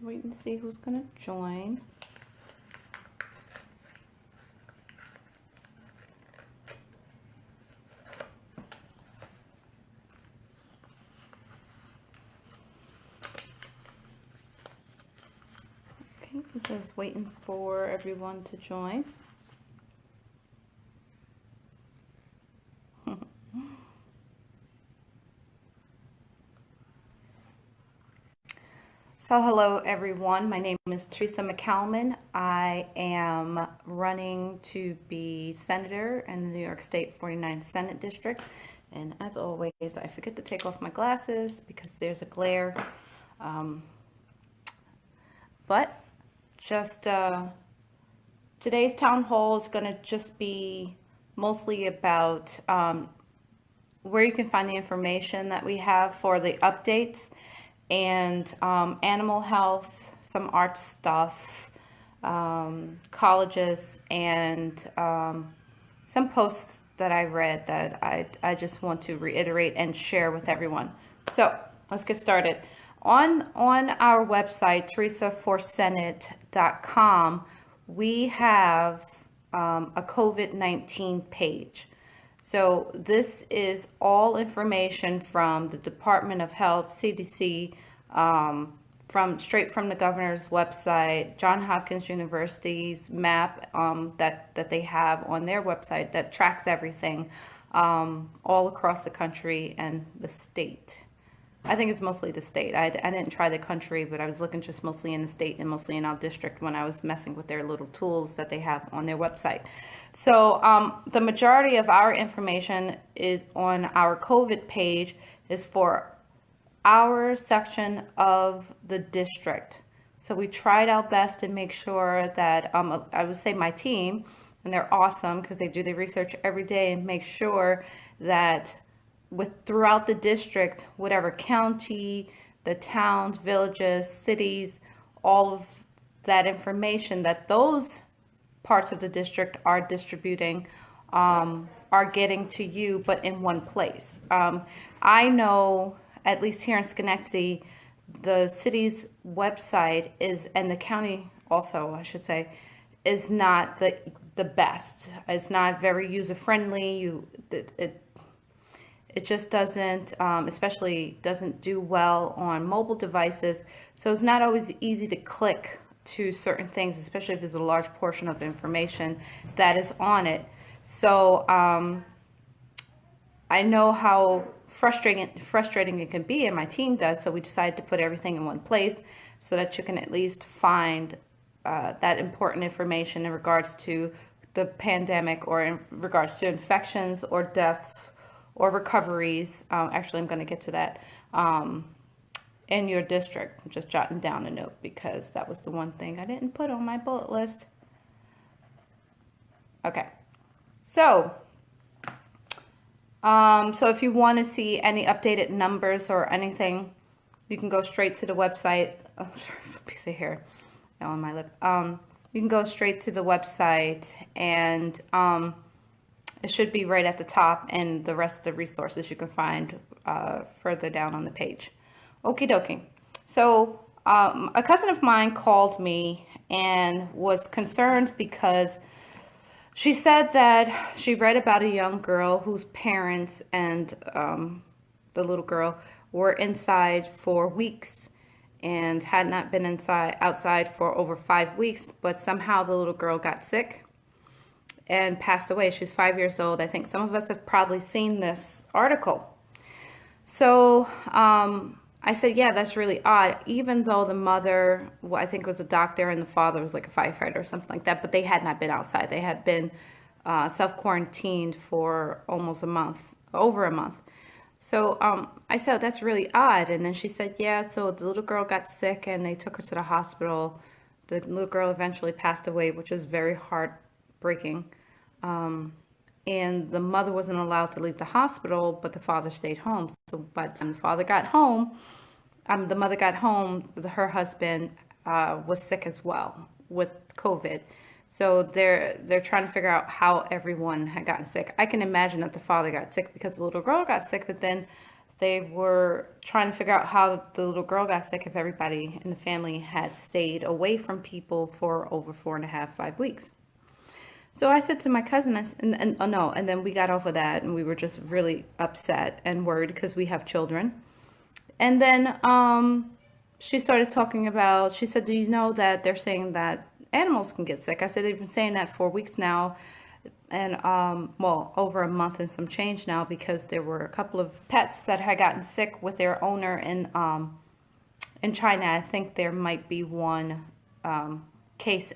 Wait and see who's going to join. Okay, I'm just waiting for everyone to join. So hello everyone, my name is Teresa McCalman. I am running to be senator in the New York State 49th Senate District. And as always, I forget to take off my glasses because there's a glare. But just today's town hall is going to just be mostly about where you can find the information that we have for the updates and animal health, some art stuff, colleges, and some posts that I read that I just want to reiterate and share with everyone. So let's get started. On our website, teresaforsenate.com, we have a COVID-19 page. So this is all information from the Department of Health, CDC, straight from the governor's website, Johns Hopkins University's map that they have on their website that tracks everything all across the country and the state. I think it's mostly the state. I didn't try the country, but I was looking just mostly in the state and mostly in our district when I was messing with their little tools that they have on their website. So the majority of our information is on our COVID page is for our section of the district. So we tried our best to make sure that, I would say my team, and they're awesome because they do the research every day and make sure that throughout the district, whatever county, the towns, villages, cities, all of that information that those parts of the district are distributing are getting to you, but in one place. I know, at least here in Schenectady, the city's website is, and the county also, I should say, is not the best. It's not very user-friendly. It just doesn't, especially doesn't do well on mobile devices. So it's not always easy to click to certain things, especially if there's a large portion of information that is on it. So I know how frustrating it can be, and my team does. So we decided to put everything in one place so that you can at least find that important information in regards to the pandemic or in regards to infections or deaths or recoveries. Actually, I'm going to get to that in your district. I'm just jotting down a note because that was the one thing I didn't put on my bullet list. Okay, so if you want to see any updated numbers or anything, you can go straight to the website. Oh, sorry, a piece of hair on my lip. You can go straight to the website and it should be right at the top, and the rest of the resources you can find further down on the page. Okie dokie. So a cousin of mine called me and was concerned because she said that she read about a young girl whose parents and the little girl were inside for weeks and had not been outside for over 5 weeks, but somehow the little girl got sick and passed away. She's 5 years old. I think some of us have probably seen this article. So I said, yeah, that's really odd, even though the mother, well, I think was a doctor, and the father was like a firefighter or something like that, but they had not been outside. They had been self-quarantined for almost a month, over a month. So I said, that's really odd. And then she said, yeah, so the little girl got sick and they took her to the hospital. The little girl eventually passed away, which is very heartbreaking. And the mother wasn't allowed to leave the hospital, but the father stayed home. So by the time the father got home, the mother got home, her husband was sick as well with COVID. So they're trying to figure out how everyone had gotten sick. I can imagine that the father got sick because the little girl got sick, but then they were trying to figure out how the little girl got sick if everybody in the family had stayed away from people for over 4.5, 5 weeks. So I said to my cousin, and oh no, and then we got off of that and we were just really upset and worried because we have children. And then she started talking about, she said, do you know that they're saying that animals can get sick? I said, they've been saying that for weeks now, and well, over a month and some change now, because there were a couple of pets that had gotten sick with their owner in China. I think there might be one case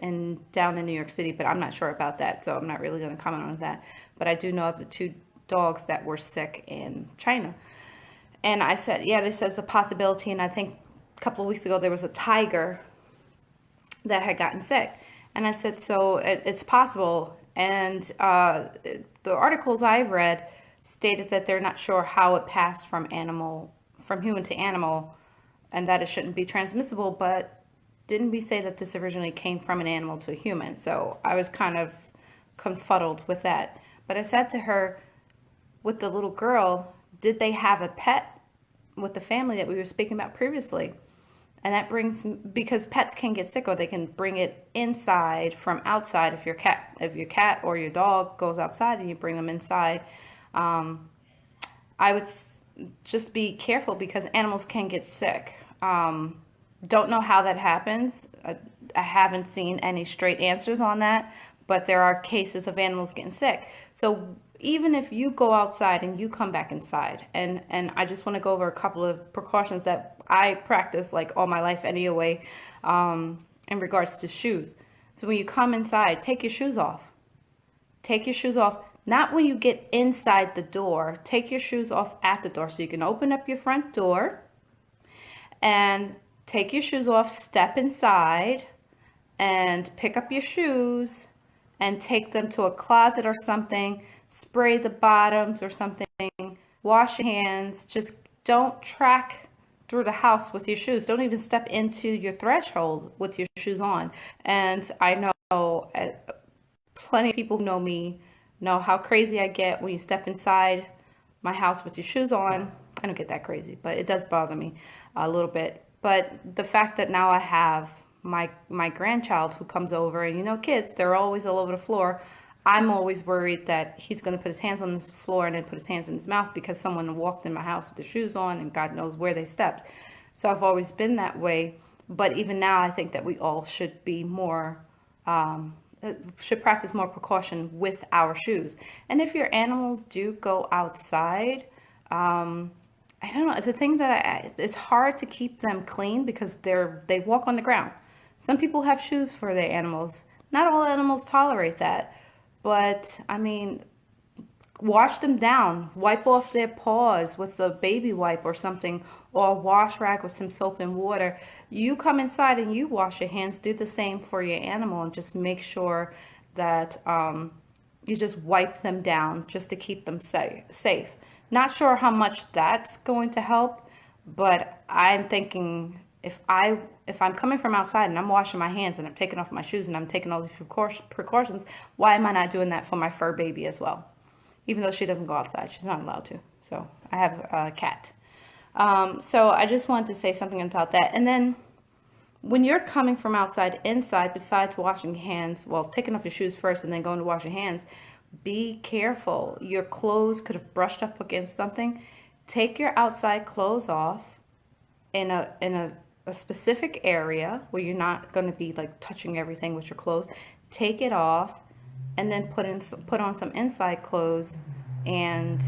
down in New York City, but I'm not sure about that, so I'm not really going to comment on that. But I do know of the 2 dogs that were sick in China. And I said, yeah, this is a possibility. And I think a couple of weeks ago there was a tiger that had gotten sick. And I said, so it's possible. And the articles I've read stated that they're not sure how it passed from human to animal, and that it shouldn't be transmissible. But didn't we say that this originally came from an animal to a human? So I was kind of confuddled with that. But I said to her, with the little girl, did they have a pet with the family that we were speaking about previously? And that because pets can get sick, or they can bring it inside from outside. If your cat or your dog goes outside and you bring them inside, I would just be careful, because animals can get sick. Don't know how that happens. I haven't seen any straight answers on that, but there are cases of animals getting sick. So even if you go outside and you come back inside, and I just want to go over a couple of precautions that I practice like all my life anyway, in regards to shoes. So when you come inside, take your shoes off. Take your shoes off. Not when you get inside the door. Take your shoes off at the door, so you can open up your front door and take your shoes off, step inside and pick up your shoes and take them to a closet or something. Spray the bottoms or something, wash your hands. Just don't track through the house with your shoes. Don't even step into your threshold with your shoes on. And I know plenty of people who know me know how crazy I get when you step inside my house with your shoes on. I don't get that crazy, but it does bother me a little bit. But the fact that now I have my grandchild who comes over, and kids, they're always all over the floor. I'm always worried that he's going to put his hands on the floor and then put his hands in his mouth because someone walked in my house with their shoes on and God knows where they stepped. So I've always been that way. But even now, I think that we all should be should practice more precaution with our shoes. And if your animals do go outside, I don't know, the thing that it's hard to keep them clean because they walk on the ground. Some people have shoes for their animals. Not all animals tolerate that. But, I mean, wash them down. Wipe off their paws with a baby wipe or something, or a wash rag with some soap and water. You come inside and you wash your hands. Do the same for your animal, and just make sure that you just wipe them down just to keep them safe. Not sure how much that's going to help, but I'm thinking if I'm coming from outside and I'm washing my hands and I'm taking off my shoes and I'm taking all these precautions, why am I not doing that for my fur baby as well? Even though she doesn't go outside, she's not allowed to. So I have a cat. So I just wanted to say something about that. And then when you're coming from outside inside, besides washing your hands, well, taking off your shoes first and then going to wash your hands, be careful. Your clothes could have brushed up against something. Take your outside clothes off in a specific area where you're not going to be like touching everything with your clothes. Take it off and then put on some inside clothes, and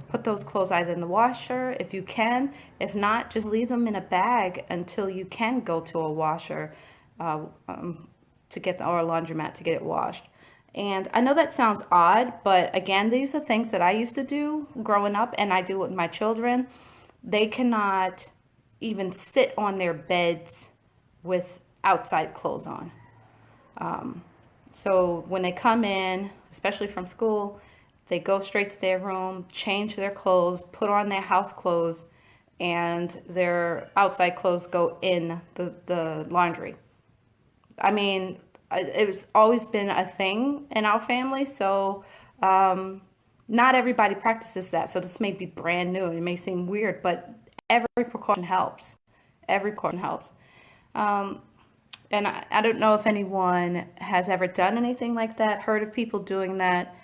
put those clothes either in the washer if you can. If not, just leave them in a bag until you can go to a washer or a laundromat to get it washed. And I know that sounds odd, but again, these are things that I used to do growing up, and I do with my children. They cannot even sit on their beds with outside clothes on. So when they come in, especially from school, they go straight to their room, change their clothes, put on their house clothes, and their outside clothes go in the laundry. I mean, it's always been a thing in our family, so Not everybody practices that, so this may be brand new. It may seem weird, but every precaution helps. Every precaution helps. Um, and I don't know if anyone has ever done anything like that, heard of people doing that,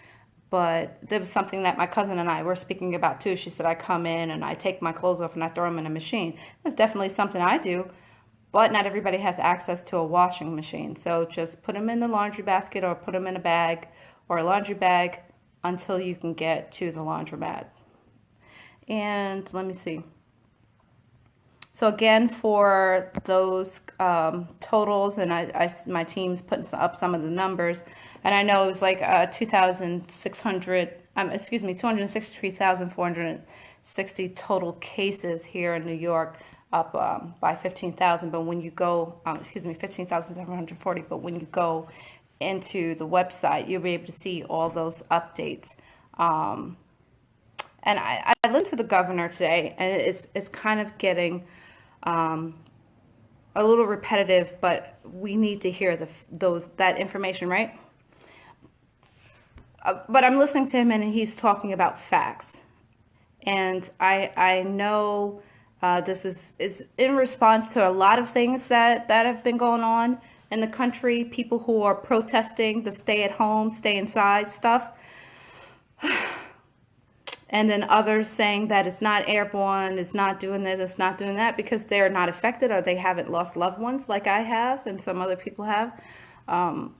but there was something that my cousin and I were speaking about too. She said, I come in and I take my clothes off and I throw them in a machine. That's definitely something I do, but not everybody has access to a washing machine. So just put them in the laundry basket or put them in a bag or a laundry bag until you can get to the laundromat. And let me see. So again, for those totals, and my team's putting up some of the numbers, and I know it was like 2,600, excuse me, 263,460 total cases here in New York, up by 15,000. But when you go, excuse me, 15,740. But when you go into the website, you'll be able to see all those updates. Um, and I listened to the governor today, and it's kind of getting um, a little repetitive, but we need to hear that information, right? But I'm listening to him, and he's talking about facts, and I know this is in response to a lot of things that have been going on in the country. People who are protesting the stay at home, stay inside stuff. And then others saying that it's not airborne, it's not doing this, it's not doing that because they're not affected or they haven't lost loved ones like I have and some other people have. And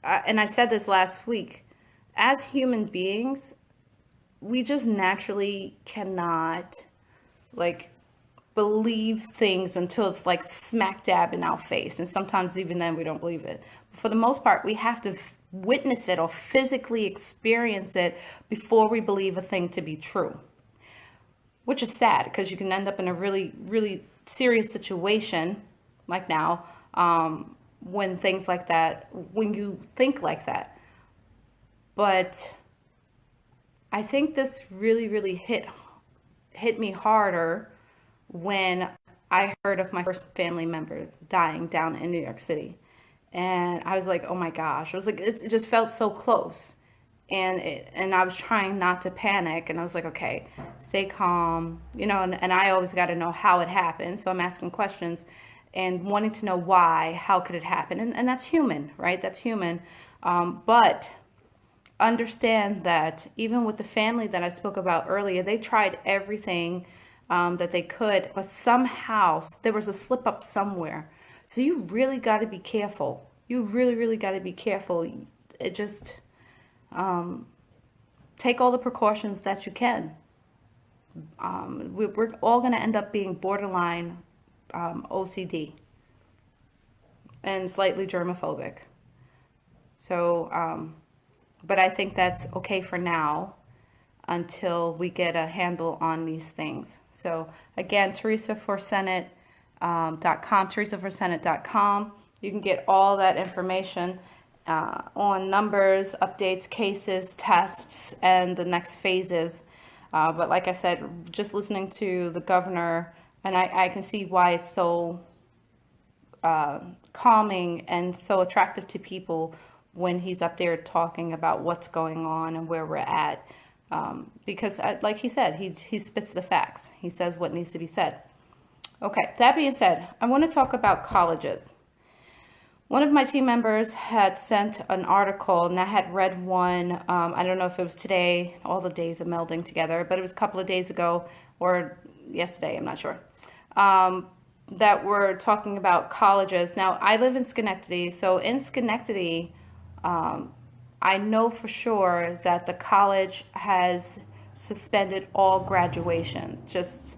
I said this last week, as human beings, we just naturally cannot like believe things until it's like smack dab in our face. And sometimes even then we don't believe it. But for the most part, we have to witness it or physically experience it before we believe a thing to be true, which is sad because you can end up in a really, really serious situation like now when things like that, when you think like that. But I think this really, really hit me harder when I heard of my first family member dying down in New York City. And I was like, oh my gosh. I was like, it just felt so close. And I was trying not to panic. And I was like, okay, stay calm. And I always got to know how it happened. So I'm asking questions and wanting to know why, how could it happen? And that's human, right? That's human. But understand that even with the family that I spoke about earlier, they tried everything that they could, but somehow there was a slip up somewhere. So you really got to be careful. You really, really got to be careful. It just take all the precautions that you can. We're all going to end up being borderline OCD and slightly germophobic. So, but I think that's okay for now until we get a handle on these things. So again, TeresaForSenate.com, TeresaForSenate.com. You can get all that information on numbers, updates, cases, tests, and the next phases. But like I said, just listening to the governor, and I can see why it's so calming and so attractive to people when he's up there talking about what's going on and where we're at. Because like he said, he spits the facts. He says what needs to be said. Okay, that being said, I want to talk about colleges. One of my team members had sent an article, and I had read one, I don't know if it was today, all the days are melding together, but it was a couple of days ago, or yesterday, I'm not sure, that were talking about colleges. Now, I live in Schenectady, so in Schenectady, I know for sure that the college has suspended all graduation, just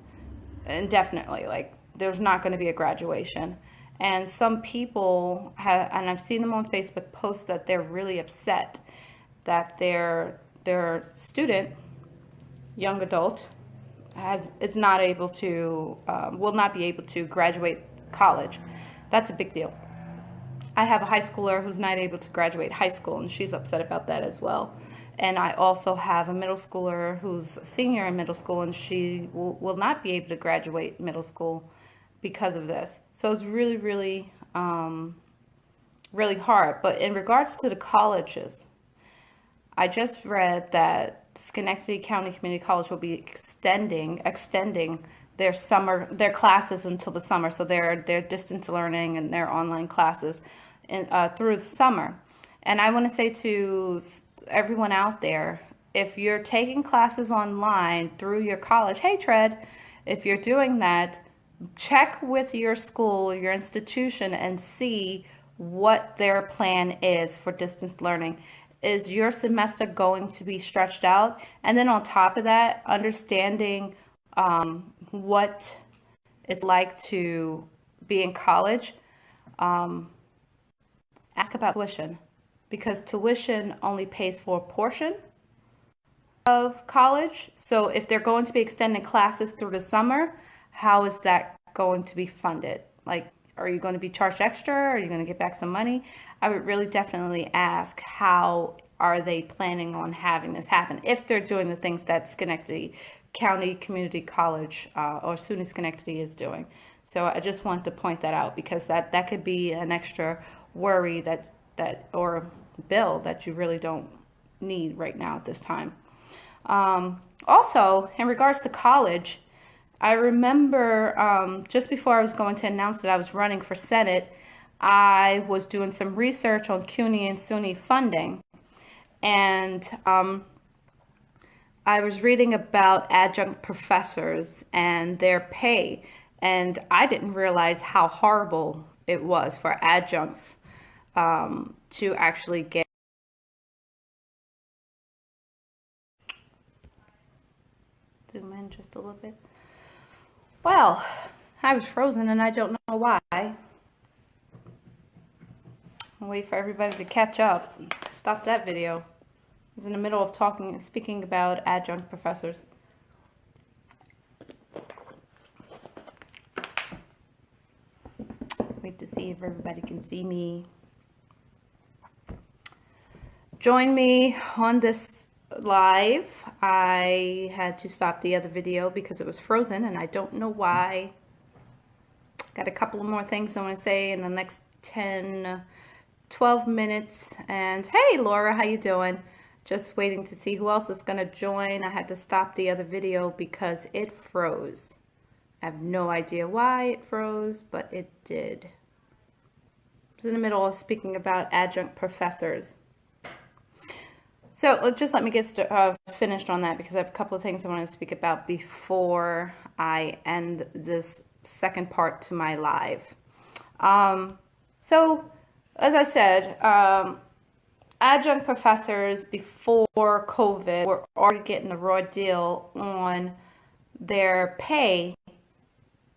indefinitely. Like, there's not going to be a graduation. And some people have, and I've seen them on Facebook post that they're really upset that their student, young adult, is not able to, will not be able to graduate college. That's a big deal. I have a high schooler who's not able to graduate high school, and she's upset about that as well. And I also have a middle schooler who's a senior in middle school, and she will not be able to graduate middle school because of this. So it's really, really, really hard. But in regards to the colleges, I just read that Schenectady County Community College will be extending their classes until the summer. So their distance learning and their online classes through the summer. And I want to say to everyone out there, if you're taking classes online through your college, hey Tread, if you're doing that, check with your school, your institution, and see what their plan is for distance learning. Is your semester going to be stretched out? And then on top of that, understanding what it's like to be in college, ask about tuition, because tuition only pays for a portion of college. So if they're going to be extending classes through the summer, how is that going to be funded? Like, are you going to be charged extra? Are you going to get back some money? I would really definitely ask, how are they planning on having this happen if they're doing the things that Schenectady County Community College or SUNY Schenectady is doing. So I just wanted to point that out, because that could be an extra worry that or bill that you really don't need right now at this time. Also, in regards to college, I remember just before I was going to announce that I was running for Senate, I was doing some research on CUNY and SUNY funding. And I was reading about adjunct professors and their pay. And I didn't realize how horrible it was for adjuncts to actually get. Zoom in just a little bit. Well, I was frozen and I don't know why. I'll wait for everybody to catch up. Stop that video. I was in the middle of speaking about adjunct professors. Wait to see if everybody can see me. Join me on this live. I had to stop the other video because it was frozen and I don't know why. Got a couple of more things I want to say in the next 12 minutes. And hey Laura, how you doing? Just waiting to see who else is going to join. I had to stop the other video because it froze. I have no idea why it froze, but it did. I was in the middle of speaking about adjunct professors. So just let me get finished on that, because I have a couple of things I want to speak about before I end this second part to my live. So as I said, adjunct professors before COVID were already getting the raw deal on their pay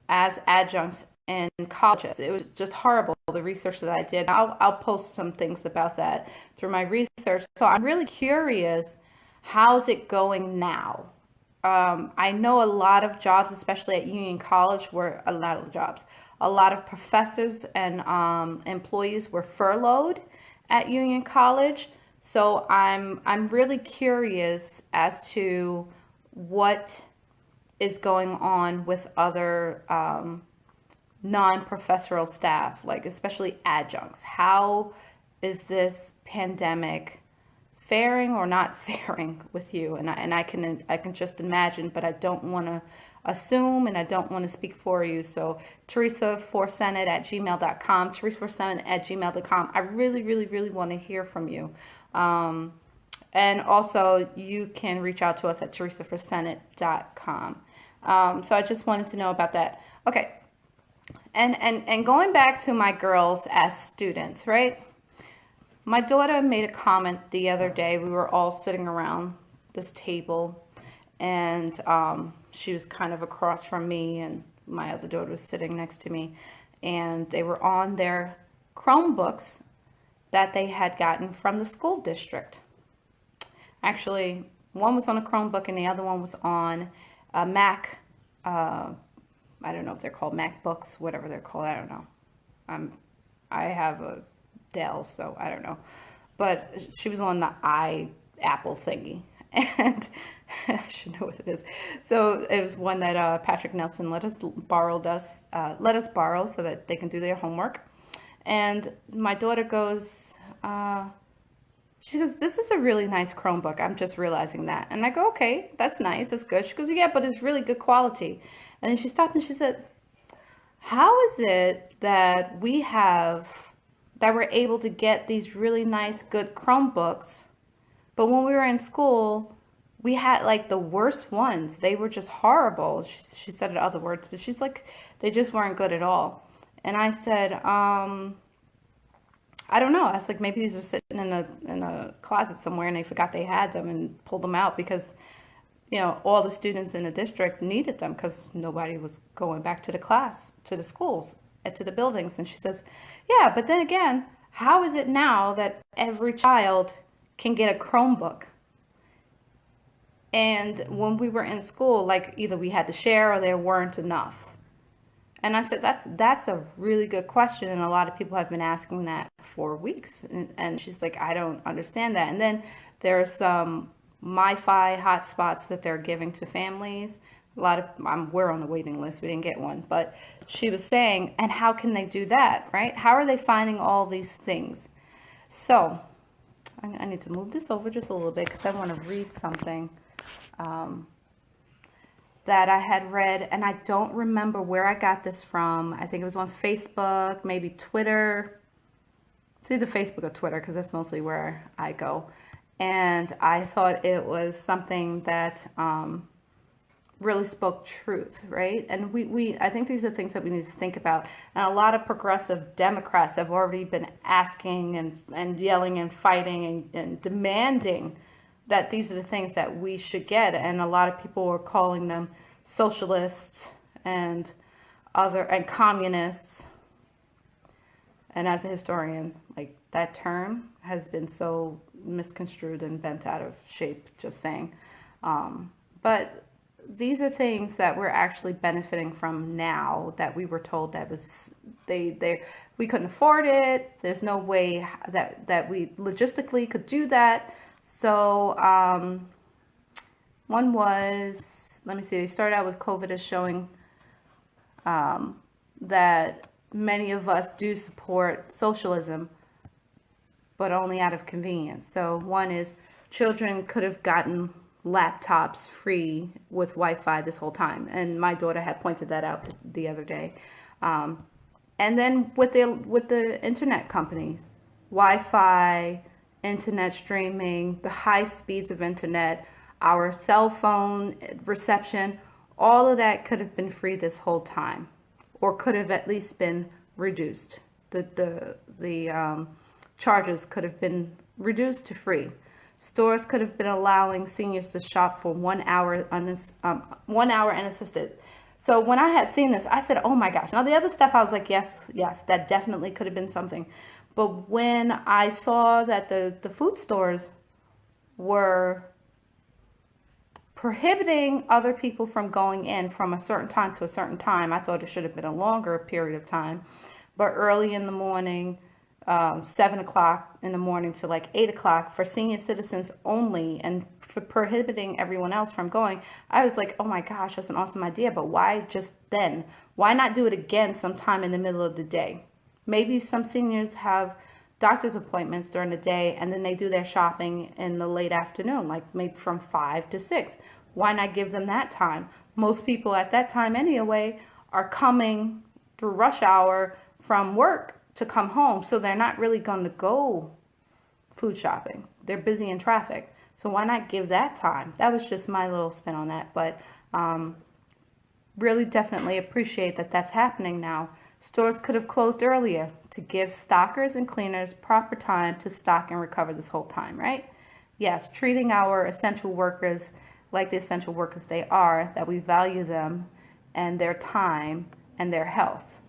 as adjuncts in colleges. It was just horrible, the research that I did. I'll post some things about that through my research. So I'm really curious, how's it going now? I know a lot of jobs, especially at Union College, a lot of professors and employees were furloughed at Union College. So I'm really curious as to what is going on with other non-professorial staff, like especially adjuncts. How is this pandemic faring or not faring with you? And I can just imagine, but I don't want to assume and I don't want to speak for you. So Teresa4Senate@gmail.com, Teresa4Senate@gmail.com. I really want to hear from you. And also you can reach out to us at Teresa4Senate.com. So I just wanted to know about that. Okay. And going back to my girls as students, right? My daughter made a comment the other day. We were all sitting around this table, and she was kind of across from me, and my other daughter was sitting next to me, and they were on their Chromebooks that they had gotten from the school district. Actually, one was on a Chromebook and the other one was on a Mac. I don't know if they're called MacBooks, whatever they're called. I don't know. I have a Dell, so I don't know. But she was on the Apple thingy, and I should know what it is. So it was one that Patrick Nelson let us borrow so that they can do their homework. And my daughter goes, She goes, this is a really nice Chromebook. I'm just realizing that. And I go, okay, that's nice. That's good. She goes, yeah, but it's really good quality. And then she stopped and she said, how is it that we're able to get these really nice, good Chromebooks, but when we were in school, we had like the worst ones. They were just horrible. She said it in other words, but she's like, they just weren't good at all. And I said, I don't know. I was like, maybe these were sitting in a closet somewhere and they forgot they had them and pulled them out because, all the students in the district needed them because nobody was going back to the class, to the schools, and to the buildings. And she says, yeah, but then again, how is it now that every child can get a Chromebook? And when we were in school, like either we had to share or there weren't enough. And I said, that's a really good question. And a lot of people have been asking that for weeks. And she's like, I don't understand that. And then there's some MiFi hotspots that they're giving to families. A lot of, we're on the waiting list. We didn't get one. But she was saying, and how can they do that, right? How are they finding all these things? So I need to move this over just a little bit because I want to read something that I had read, and I don't remember where I got this from. I think it was on Facebook, maybe Twitter. It's either Facebook or Twitter because that's mostly where I go. And I thought it was something that really spoke truth, right? And I think these are things that we need to think about. And a lot of progressive Democrats have already been asking and yelling and fighting and demanding that these are the things that we should get. And a lot of people were calling them socialists and communists. And as a historian, like that term has been so misconstrued and bent out of shape, just saying. But these are things that we're actually benefiting from now that we were told that was we couldn't afford it. There's no way that we logistically could do that. So one was, let me see, they started out with COVID as showing that many of us do support socialism, but only out of convenience. So one is children could have gotten laptops free with Wi-Fi this whole time. And my daughter had pointed that out the other day. And then with the internet companies, Wi-Fi, internet streaming, the high speeds of internet, our cell phone reception, all of that could have been free this whole time, or could have at least been reduced. The charges could have been reduced to free. Stores could have been allowing seniors to shop for 1 hour unassisted. So when I had seen this, I said, oh my gosh. Now the other stuff, I was like, yes, that definitely could have been something. But when I saw that the food stores were prohibiting other people from going in from a certain time to a certain time, I thought it should have been a longer period of time. But early in the morning, 7 o'clock in the morning to like 8 o'clock for senior citizens only, and for prohibiting everyone else from going, I was like, oh my gosh, that's an awesome idea. But why just then? Why not do it again sometime in the middle of the day? Maybe some seniors have doctor's appointments during the day and then they do their shopping in the late afternoon, like maybe from 5 to 6. Why not give them that time? Most people at that time anyway are coming through rush hour from work to come home, so they're not really going to go food shopping. They're busy in traffic. So why not give that time? That was just my little spin on that. But really definitely appreciate that that's happening now. Stores could have closed earlier to give stockers and cleaners proper time to stock and recover this whole time, right? Yes, treating our essential workers like the essential workers they are, that we value them and their time and their health.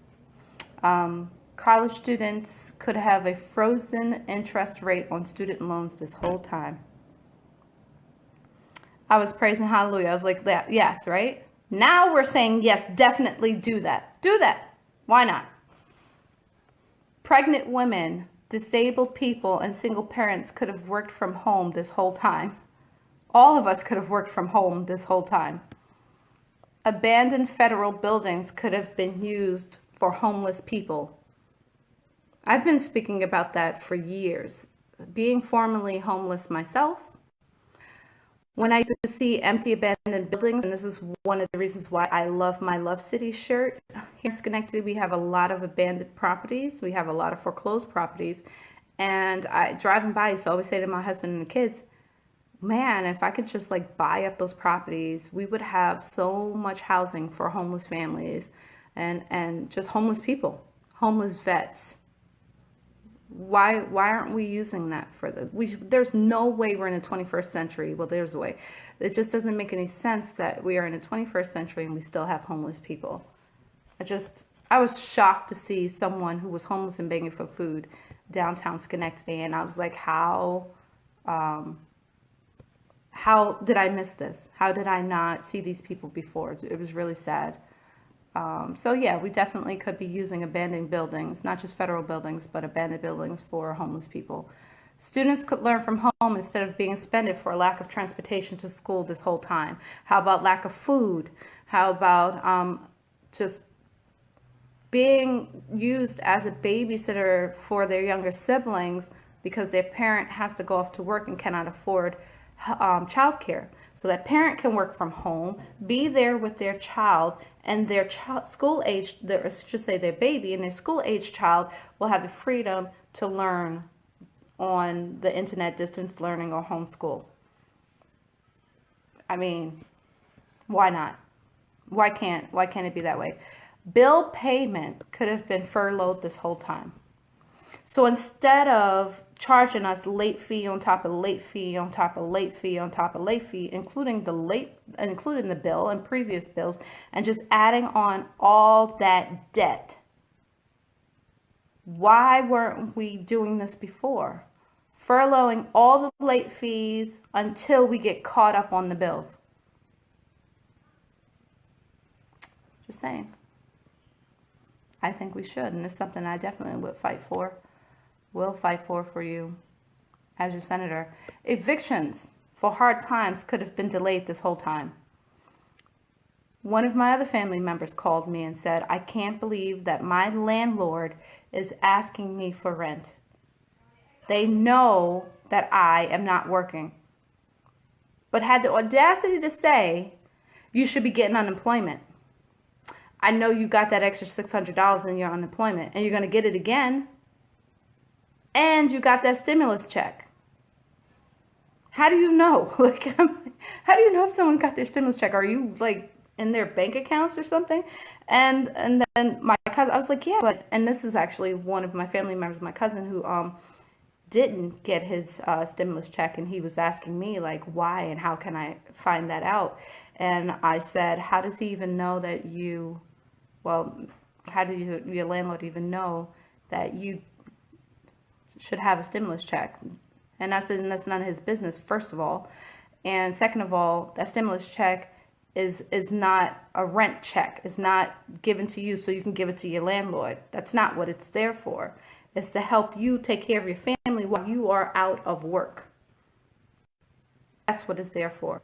College students could have a frozen interest rate on student loans this whole time. I was praising hallelujah. I was like, yes, right? Now we're saying, yes, definitely do that. Do that. Why not? Pregnant women, disabled people, and single parents could have worked from home this whole time. All of us could have worked from home this whole time. Abandoned federal buildings could have been used for homeless people. I've been speaking about that for years. being formerly homeless myself, when I used to see empty abandoned buildings, and this is one of the reasons why I love my Love City shirt. Here in Schenectady, we have a lot of abandoned properties. We have a lot of foreclosed properties. And I driving by, I used to always say to my husband and the kids, man, if I could just like buy up those properties, we would have so much housing for homeless families and just homeless people, homeless vets. Why aren't we using that for there's no way we're in the 21st century. Well, there's a way. It just doesn't make any sense that we are in the 21st century and we still have homeless people. I was shocked to see someone who was homeless and begging for food downtown Schenectady, and I was like, how did I miss this? How did I not see these people before? It was really sad. So yeah, we definitely could be using abandoned buildings, not just federal buildings, but abandoned buildings for homeless people. Students could learn from home instead of being suspended for a lack of transportation to school this whole time. How about lack of food? How about just being used as a babysitter for their younger siblings because their parent has to go off to work and cannot afford childcare? So that parent can work from home, be there with their child, and their school age, I should say their baby, and their school age child will have the freedom to learn on the internet, distance learning, or homeschool. I mean, why not? Why can't it be that way? Bill payment could have been furloughed this whole time. So instead of charging us late fee on top of late fee on top of late fee on top of late fee, including the bill and previous bills, and just adding on all that debt, why weren't we doing this before? Furloughing all the late fees until we get caught up on the bills. Just saying. I think we should, and it's something I definitely would fight for. Will fight for you as your senator. Evictions for hard times could have been delayed this whole time. One of my other family members called me and said, I can't believe that my landlord is asking me for rent. They know that I am not working, but had the audacity to say, you should be getting unemployment. I know you got that extra $600 in your unemployment, and you're going to get it again. And you got that stimulus check. How do you know? How do you know if someone got their stimulus check? Are you like in their bank accounts or something? And then my cousin, I was like, yeah, but, and this is actually one of my family members, my cousin, who didn't get his stimulus check, and he was asking me like, why and how can I find that out? And I said, how does he even know that how do your landlord even know that you should have a stimulus check? And I said, and that's none of his business, first of all. And second of all, that stimulus check is not a rent check. It's not given to you so you can give it to your landlord. That's not what it's there for. It's to help you take care of your family while you are out of work. That's what it's there for.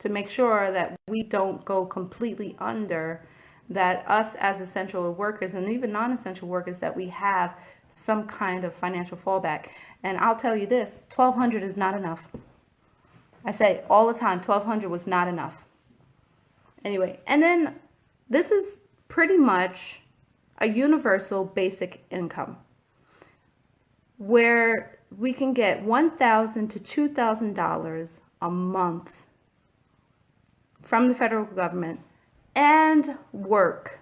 To make sure that we don't go completely under, that us as essential workers and even non-essential workers, that we have some kind of financial fallback. And I'll tell you this, $1,200 is not enough. I say all the time, $1,200 was not enough. Anyway, and then this is pretty much a universal basic income where we can get $1,000 to $2,000 a month from the federal government and work.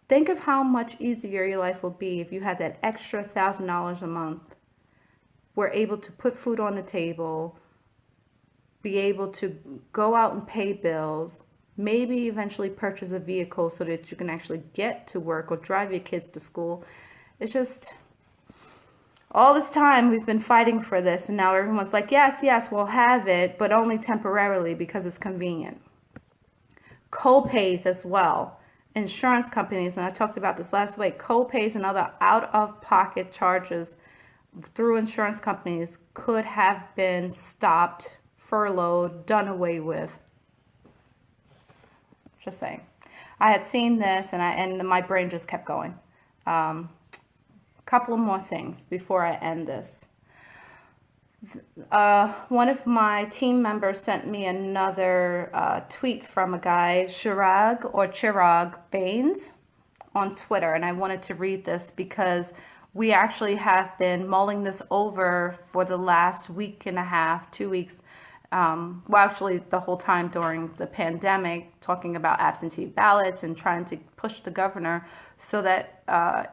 Think of how much easier your life will be if you had that extra $1,000 a month. We're able to put food on the table, be able to go out and pay bills, maybe eventually purchase a vehicle so that you can actually get to work or drive your kids to school. It's just, all this time we've been fighting for this, and now everyone's like, yes, we'll have it, but only temporarily because it's convenient. Co-pays as well. Insurance companies, and I talked about this last week, co-pays and other out-of-pocket charges through insurance companies could have been stopped, furloughed, done away with. Just saying. I had seen this, and my brain just kept going. A couple of more things before I end this. One of my team members sent me another tweet from a guy, Chirag Baines, on Twitter, and I wanted to read this because we actually have been mulling this over for the last week and a half, 2 weeks, well, actually the whole time during the pandemic, talking about absentee ballots and trying to push the governor so that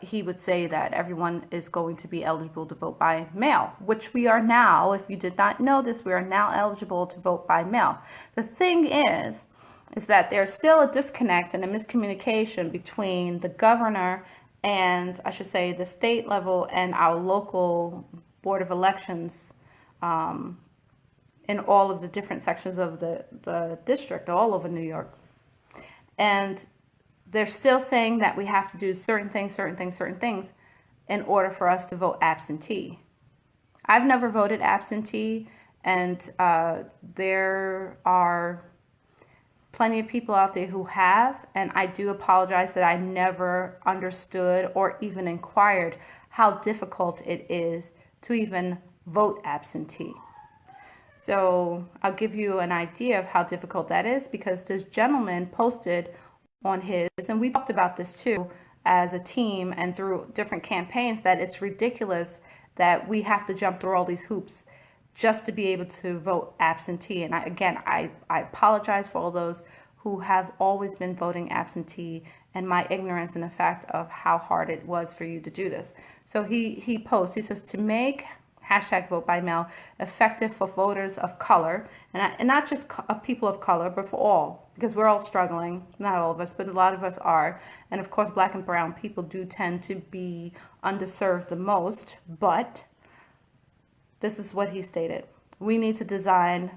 he would say that everyone is going to be eligible to vote by mail, which we are now. If you did not know this, we are now eligible to vote by mail. The thing is that there's still a disconnect and a miscommunication between the governor and, I should say, the state level and our local board of elections in all of the different sections of the district all over New York. And they're still saying that we have to do certain things in order for us to vote absentee. I've never voted absentee, and there are plenty of people out there who have, and I do apologize that I never understood or even inquired how difficult it is to even vote absentee. So I'll give you an idea of how difficult that is, because this gentleman posted on his, and we talked about this too as a team and through different campaigns, that it's ridiculous that we have to jump through all these hoops just to be able to vote absentee. And I apologize for all those who have always been voting absentee and my ignorance in the fact of how hard it was for you to do this. So he posts, he says, to make hashtag vote by mail effective for voters of color, and not just people of color, but for all, because we're all struggling. Not all of us, but a lot of us are. And of course, black and brown people do tend to be underserved the most, but this is what he stated. We need to design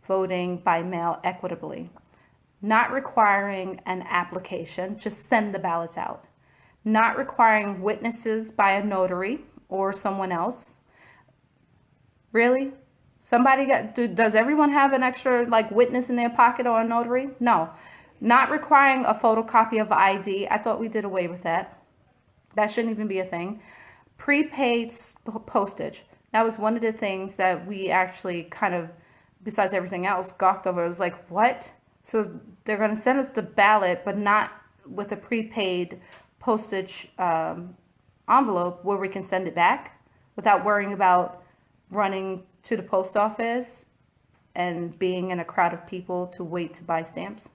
voting by mail equitably, not requiring an application, just send the ballots out, not requiring witnesses by a notary or someone else. Really? Does everyone have an extra witness in their pocket or a notary? No. Not requiring a photocopy of ID. I thought we did away with that. That shouldn't even be a thing. Prepaid postage. That was one of the things that we actually kind of, besides everything else, gawked over. It was like, what? So they're going to send us the ballot, but not with a prepaid postage envelope where we can send it back without worrying about running to the post office and being in a crowd of people to wait to buy stamps.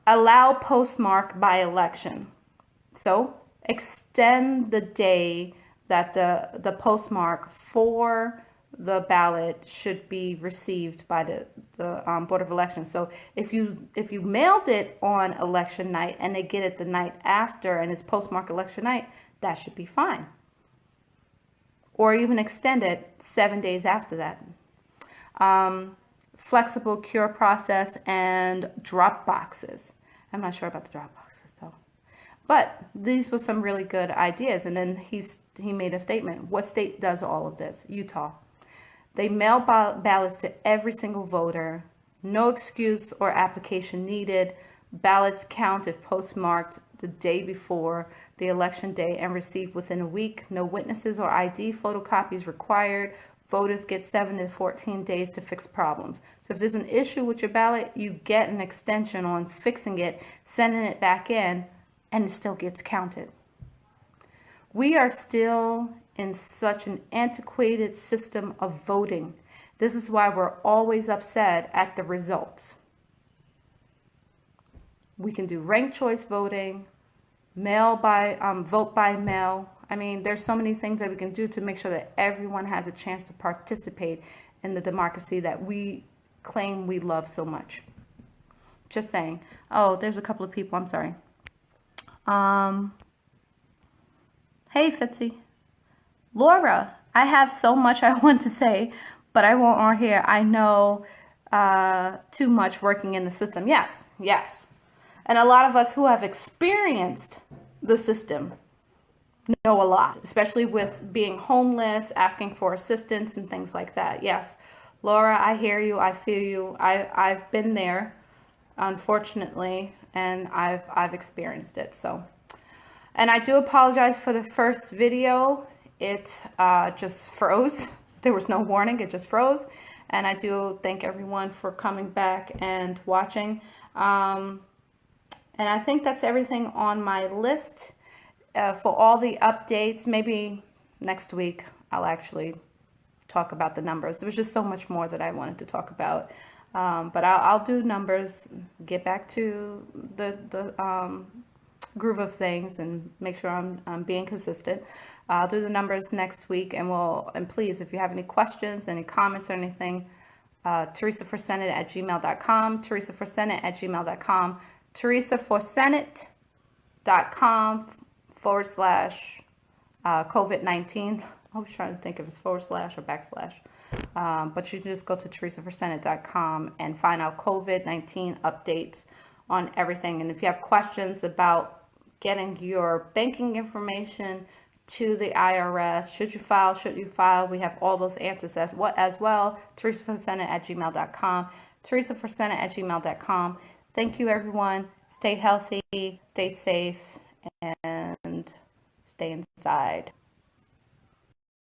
Allow postmark by election. So extend the day that the postmark for the ballot should be received by the Board of Elections. So if you mailed it on election night and they get it the night after and it's postmarked election night, that should be fine. Or even extend it 7 days after that. Flexible cure process and drop boxes. I'm not sure about the drop boxes though. But these were some really good ideas. And then he made a statement. What state does all of this? Utah. They mail ballots to every single voter. No excuse or application needed. Ballots count if postmarked the day before the election day and received within a week. No witnesses or ID photocopies required. Voters get 7 to 14 days to fix problems. So if there's an issue with your ballot, you get an extension on fixing it, sending it back in, and it still gets counted. We are still in such an antiquated system of voting. This is why we're always upset at the results. We can do ranked choice voting, vote by mail. I mean, there's so many things that we can do to make sure that everyone has a chance to participate in the democracy that we claim we love so much. Just saying. Oh, there's a couple of people. I'm sorry. Hey, Fitzy. Laura, I have so much I want to say, but I won't on here. I know too much working in the system. Yes. And a lot of us who have experienced the system know a lot, especially with being homeless, asking for assistance and things like that. Yes, Laura, I hear you. I feel you. I've been there, unfortunately, and I've experienced it. So And I do apologize for the first video. It just froze. There was no warning, it just froze. And I do thank everyone for coming back and watching. And I think that's everything on my list for all the updates. Maybe next week I'll actually talk about the numbers. There was just so much more that I wanted to talk about. But I'll do numbers, get back to the groove of things, and make sure I'm being consistent. I'll do the numbers next week, and please, if you have any questions, any comments or anything, teresaforsenate@gmail.com, teresaforsenate@gmail.com, teresaforsenate.com/. COVID-19. I was trying to think if it's / or backslash. But you can just go to teresaforsenate.com and find out COVID-19 updates on everything. And if you have questions about getting your banking information to the IRS, should you file, shouldn't you file, we have all those answers as well. teresaforsenate@gmail.com, teresaforsenate@gmail.com. Thank you, everyone. Stay healthy, stay safe, and stay inside.